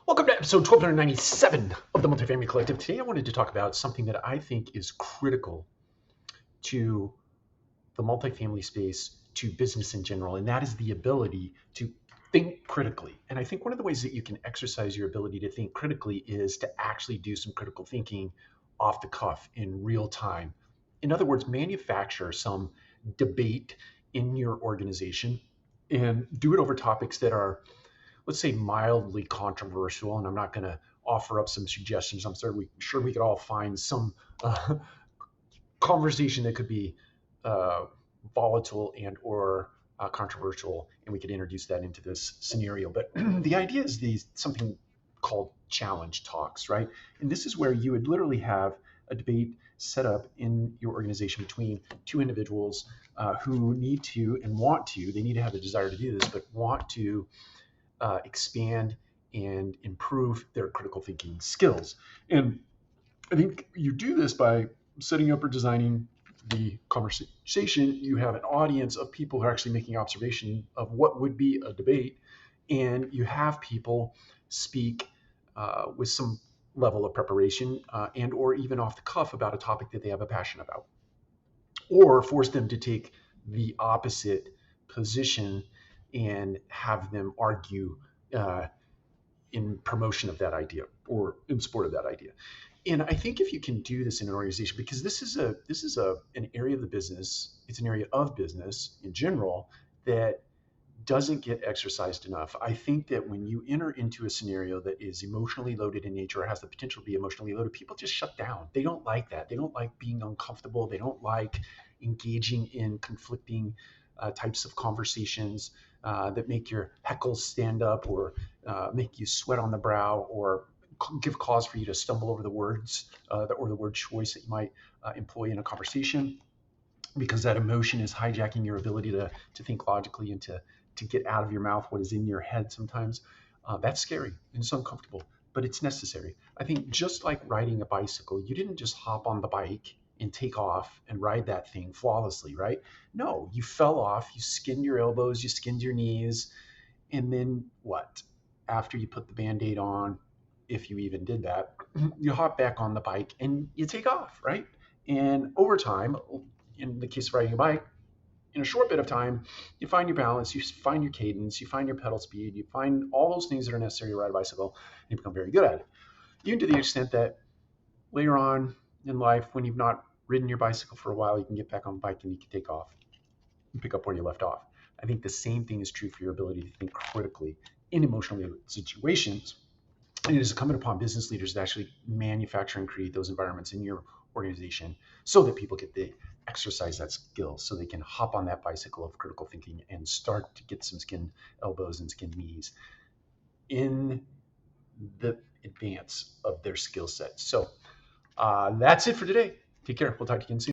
Welcome to episode 1297 of the Multifamily Collective. Today I wanted to talk about something that I think is critical to the multifamily space, to business in general, and that is the ability to think critically. And I think one of the ways that you can exercise your ability to think critically is to actually do some critical thinking off the cuff in real time. In other words, manufacture some debate in your organization and do it over topics that are, let's say, mildly controversial. And I'm not going to offer up some suggestions. I'm sure we could all find some conversation that could be volatile and or controversial, and we could introduce that into this scenario. But the idea is something called challenge talks, right? And this is where you would literally have a debate set up in your organization between two individuals who need to and want to, they need to have the desire to do this, but want to expand and improve their critical thinking skills. And I think you do this by setting up or designing the conversation. You have an audience of people who are actually making observation of what would be a debate, and you have people speak with some level of preparation and or even off the cuff about a topic that they have a passion about, or force them to take the opposite position and have them argue in promotion of that idea or in support of that idea. And I think if you can do this in an organization, because this is an area of the business, it's an area of business in general that doesn't get exercised enough. I think that when you enter into a scenario that is emotionally loaded in nature or has the potential to be emotionally loaded, people just shut down. They don't like that. They don't like being uncomfortable. They don't like engaging in conflicting types of conversations that make your heckles stand up or make you sweat on the brow or give cause for you to stumble over the words or the word choice that you might employ in a conversation, because that emotion is hijacking your ability to think logically and to get out of your mouth what is in your head sometimes. That's scary and it's uncomfortable, but it's necessary. I think just like riding a bicycle, you didn't just hop on the bike and take off and ride that thing flawlessly, right? No, you fell off, you skinned your elbows, you skinned your knees, and then what? After you put the Band-Aid on, if you even did that, you hop back on the bike and you take off, right? And over time, in the case of riding a bike, in a short bit of time, you find your balance, you find your cadence, you find your pedal speed, you find all those things that are necessary to ride a bicycle, and you become very good at it. Even to the extent that later on in life, when you've not ridden your bicycle for a while, you can get back on the bike and you can take off and pick up where you left off. I think the same thing is true for your ability to think critically in emotional situations. And it is incumbent upon business leaders to actually manufacture and create those environments in your organization so that people get to exercise that skill, so they can hop on that bicycle of critical thinking and start to get some skinned elbows and skinned knees in the advance of their skill set. So that's it for today. Take care. We'll talk to you again soon.